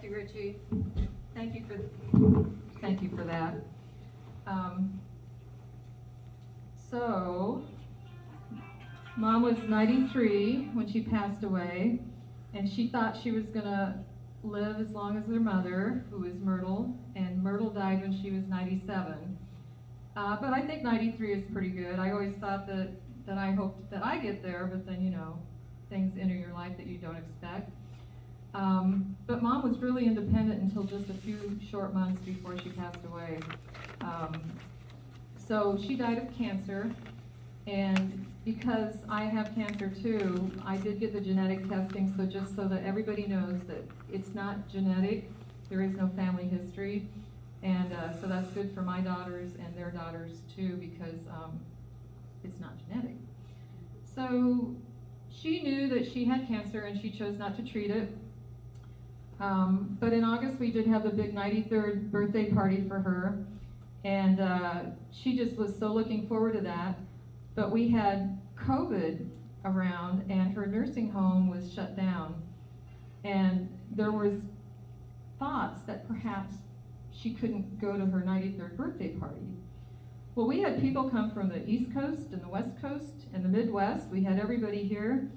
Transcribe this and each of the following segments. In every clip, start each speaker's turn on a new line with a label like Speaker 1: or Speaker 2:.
Speaker 1: Thank you, Richie. Thank you for that. So, Mom was 93 when she passed away, and she thought she was gonna live as long as her mother, who was Myrtle, and Myrtle died when she was 97. But I think 93 is pretty good. I always thought that I hoped that I get there, but then, things enter your life that you don't expect. But Mom was really independent until just a few short months before she passed away. So she died of cancer, and because I have cancer too, I did get the genetic testing, so just so that everybody knows that it's not genetic, there is no family history, and so that's good for my daughters and their daughters too, because it's not genetic. So she knew that she had cancer and she chose not to treat it. But in August we did have the big 93rd birthday party for her, and she just was so looking forward to that. But we had COVID around and her nursing home was shut down, and there was thoughts that perhaps she couldn't go to her 93rd birthday party. Well, we had people come from the East Coast and the West Coast and the Midwest. We had everybody here.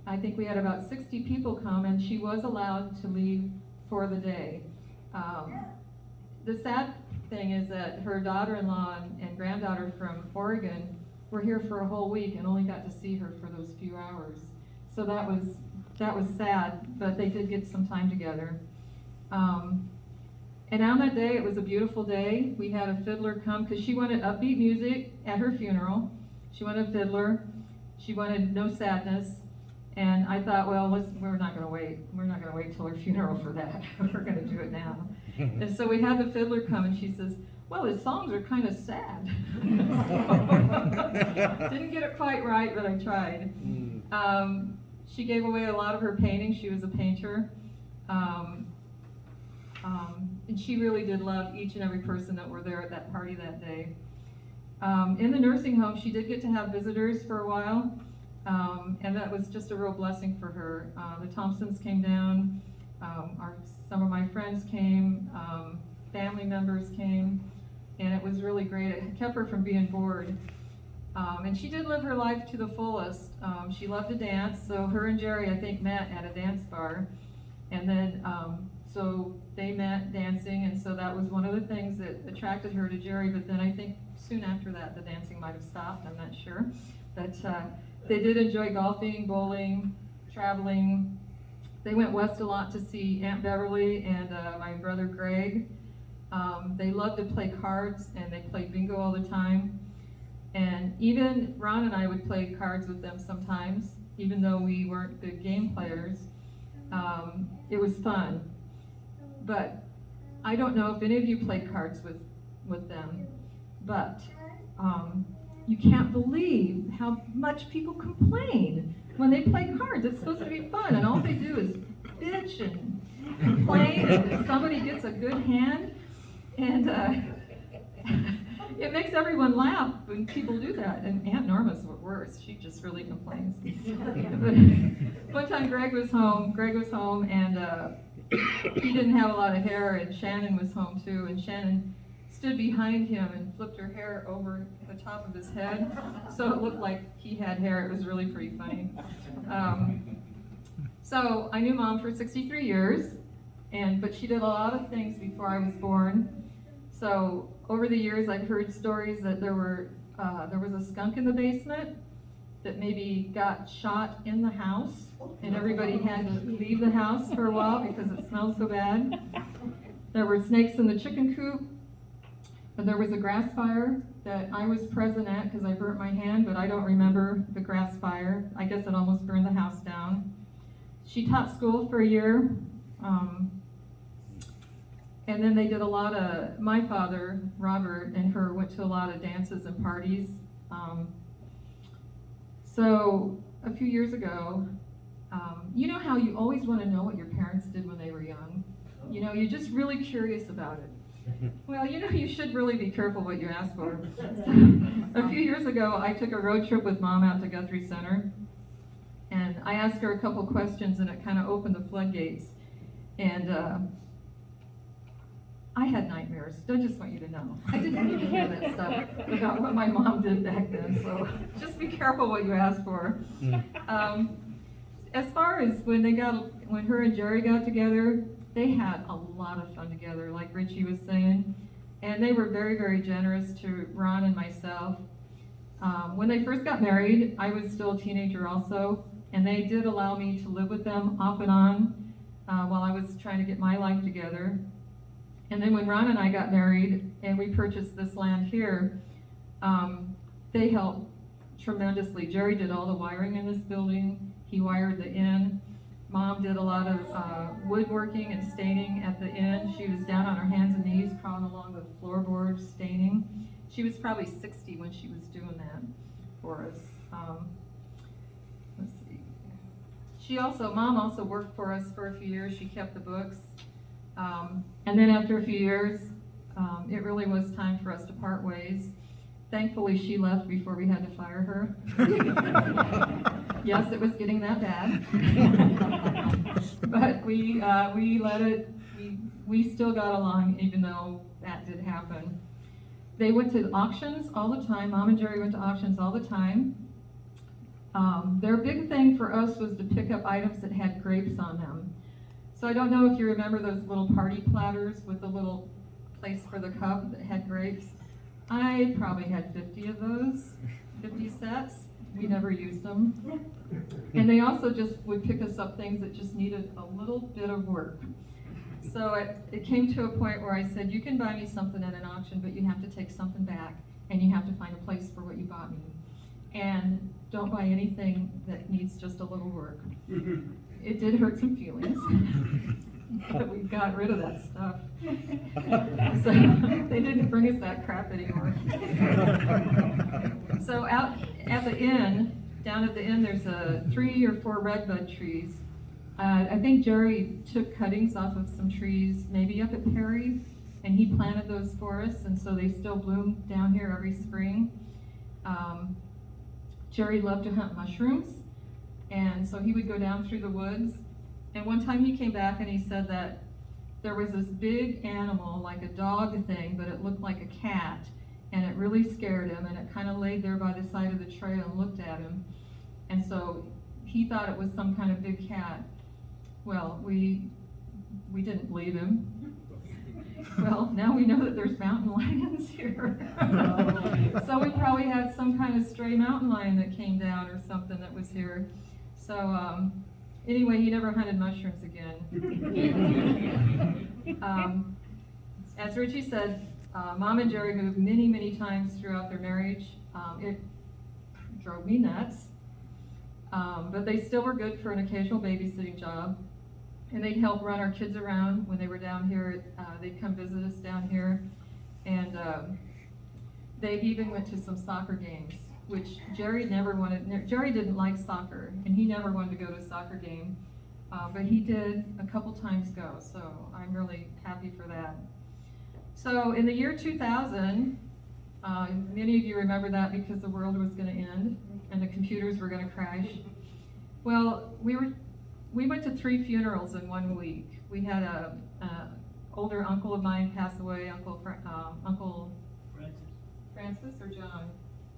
Speaker 1: I think we had about 60 people come, and she was allowed to leave for the day. The sad thing is that her daughter-in-law and granddaughter from Oregon were here for a whole week and only got to see her for those few hours. So that was sad, but they did get some time together. And on that day, it was a beautiful day. We had a fiddler come because she wanted upbeat music at her funeral. She wanted a fiddler. She wanted no sadness. And I thought, well, we're not going to wait. We're not going to wait till her funeral for that. We're going to do it now. And so we had the fiddler come, and she says, well, his songs are kind of sad. Didn't get it quite right, but I tried. She gave away a lot of her paintings. She was a painter. And she really did love each and every person that were there at that party that day. In the nursing home, she did get to have visitors for a while. And that was just a real blessing for her. The Thompsons came down, some of my friends came, family members came, and it was really great. It kept her from being bored. And she did live her life to the fullest. She loved to dance, so her and Jerry, I think, met at a dance bar. And then, so they met dancing, and so that was one of the things that attracted her to Jerry, but then I think soon after that, the dancing might have stopped, I'm not sure. But they did enjoy golfing, bowling, traveling. They went west a lot to see Aunt Beverly and my brother Greg. They loved to play cards, and they played bingo all the time. And even Ron and I would play cards with them sometimes, even though we weren't good game players. It was fun. But I don't know if any of you played cards with them, but you can't believe how much people complain when they play cards. It's supposed to be fun, and all they do is bitch and complain, and if somebody gets a good hand, and it makes everyone laugh when people do that. And Aunt Norma's worse. She just really complains. But one time Greg was home, and he didn't have a lot of hair, and Shannon was home too, and Shannon stood behind him and flipped her hair over the top of his head, so it looked like he had hair. It was really pretty funny. So I knew Mom for 63 years, but she did a lot of things before I was born. So over the years, I've heard stories that there was a skunk in the basement that maybe got shot in the house, and everybody had to leave the house for a while because it smelled so bad. There were snakes in the chicken coop. And there was a grass fire that I was present at because I burnt my hand, but I don't remember the grass fire. I guess it almost burned the house down. She taught school for a year. And then they did a lot of, my father, Robert, and her went to a lot of dances and parties. So a few years ago, you know how you always want to know what your parents did when they were young? You know, you're just really curious about it. Well, you know, you should really be careful what you ask for. A few years ago, I took a road trip with Mom out to Guthrie Center, and I asked her a couple questions, and it kind of opened the floodgates. And I had nightmares. I just want you to know. I didn't need to hear that stuff about what my mom did back then, so just be careful what you ask for. As far as when her and Jerry got together, they had a lot of fun together, like Richie was saying, and they were very, very generous to Ron and myself. When they first got married, I was still a teenager also, and they did allow me to live with them off and on while I was trying to get my life together. And then when Ron and I got married and we purchased this land here, they helped tremendously. Jerry did all the wiring in this building. He wired the inn. Mom did a lot of woodworking and staining at the inn. She was down on her hands and knees crawling along the floorboards staining. She was probably 60 when she was doing that for us. Let's see. Mom also worked for us for a few years. She kept the books. And then after a few years, it really was time for us to part ways. Thankfully, she left before we had to fire her. Yes, it was getting that bad. But we let it, we still got along even though that did happen. They went to auctions all the time. Mom and Jerry went to auctions all the time. Their big thing for us was to pick up items that had grapes on them. So I don't know if you remember those little party platters with the little place for the cup that had grapes. I probably had 50 of those, 50 sets. We never used them. And they also just would pick us up things that just needed a little bit of work. So it came to a point where I said, you can buy me something at an auction, but you have to take something back, and you have to find a place for what you bought me. And don't buy anything that needs just a little work. It did hurt some feelings, but we got rid of that stuff. So they didn't bring us that crap anymore. So out at the inn, down at the inn, there's 3 or 4 redbud trees. I think Jerry took cuttings off of some trees, maybe up at Perry, and he planted those for us, and so they still bloom down here every spring. Jerry loved to hunt mushrooms, and so he would go down through the woods. And one time he came back and he said that there was this big animal, like a dog thing, but it looked like a cat, and it really scared him, and it kind of laid there by the side of the trail and looked at him. And so he thought it was some kind of big cat. Well, we didn't believe him. Well, now we know that there's mountain lions here. So we probably had some kind of stray mountain lion that came down or something that was here. So anyway, he never hunted mushrooms again. As Richie said, Mom and Jerry moved many, many times throughout their marriage. It drove me nuts. But they still were good for an occasional babysitting job. And they'd help run our kids around when they were down here. They'd come visit us down here. And they even went to some soccer games, which Jerry never wanted. Jerry didn't like soccer, and he never wanted to go to a soccer game. But he did a couple times go, so I'm really happy for that. So in the year 2000, many of you remember that because the world was going to end and the computers were going to crash. Well, we went to 3 funerals in 1 week. We had a older uncle of mine pass away, Uncle Francis or John?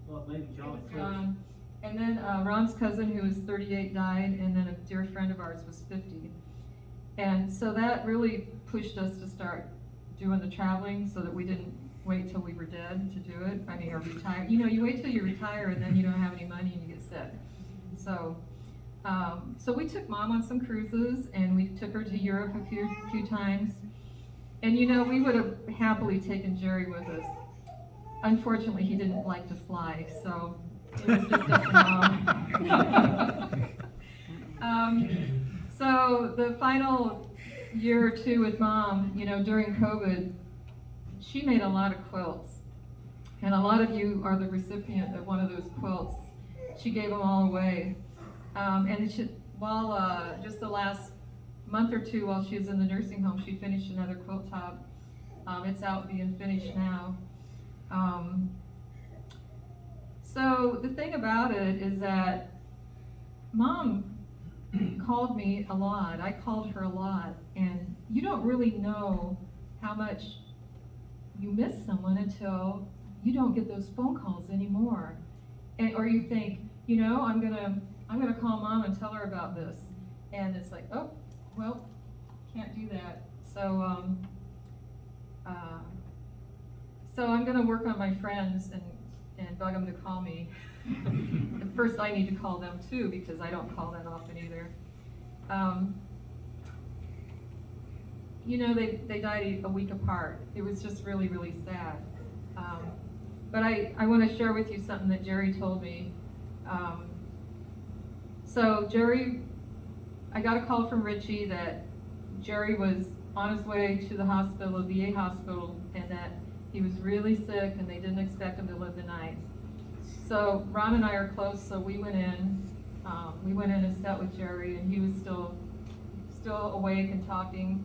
Speaker 2: Well, maybe John.
Speaker 1: John. And then Ron's cousin, who was 38, died, and then a dear friend of ours was 50. And so that really pushed us to start doing the traveling so that we didn't wait till we were dead to do it. I mean, or retire. You know, you wait till you retire and then you don't have any money and you get sick. So we took Mom on some cruises, and we took her to Europe a few times. And you know, we would have happily taken Jerry with us. Unfortunately, he didn't like to fly, so it was just up to Mom. So the final year or 2 with Mom, you know, during COVID, she made a lot of quilts. And a lot of you are the recipient of one of those quilts. She gave them all away. And just the last month or 2 while she was in the nursing home, she finished another quilt top. It's out being finished now. So the thing about it is that Mom called me a lot. I called her a lot, and you don't really know how much you miss someone until you don't get those phone calls anymore. Or you think, I'm gonna call Mom and tell her about this. And it's like, oh, well, can't do that. So I'm gonna work on my friends and bug them to call me. At first I need to call them too, because I don't call that often either. They died a week apart. It was just really, really sad. But I want to share with you something that Jerry told me. So Jerry, I got a call from Richie that Jerry was on his way to the hospital, VA hospital, and that he was really sick and they didn't expect him to live the night. So Ron and I are close, so we went in. We went in and sat with Jerry, and he was still awake and talking.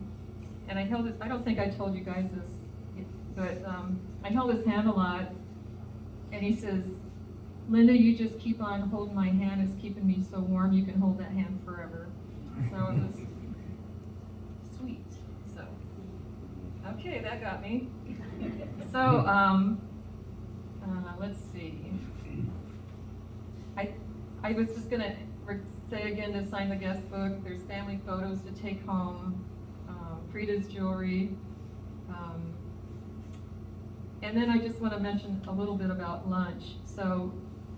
Speaker 1: And I held his, I don't think I told you guys this, but I held his hand a lot, and he says, "Linda, you just keep on holding my hand. It's keeping me so warm. You can hold that hand forever." So it was sweet. So, okay, that got me. So, let's see. I was just going to say again to sign the guest book. There's family photos to take home, Frida's jewelry. And then I just want to mention a little bit about lunch. So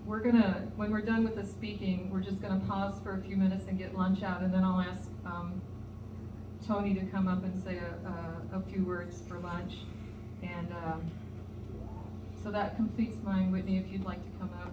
Speaker 1: we're going to, when we're done with the speaking, we're just going to pause for a few minutes and get lunch out, and then I'll ask Tony to come up and say a few words for lunch. And so that completes mine. Whitney, if you'd like to come up.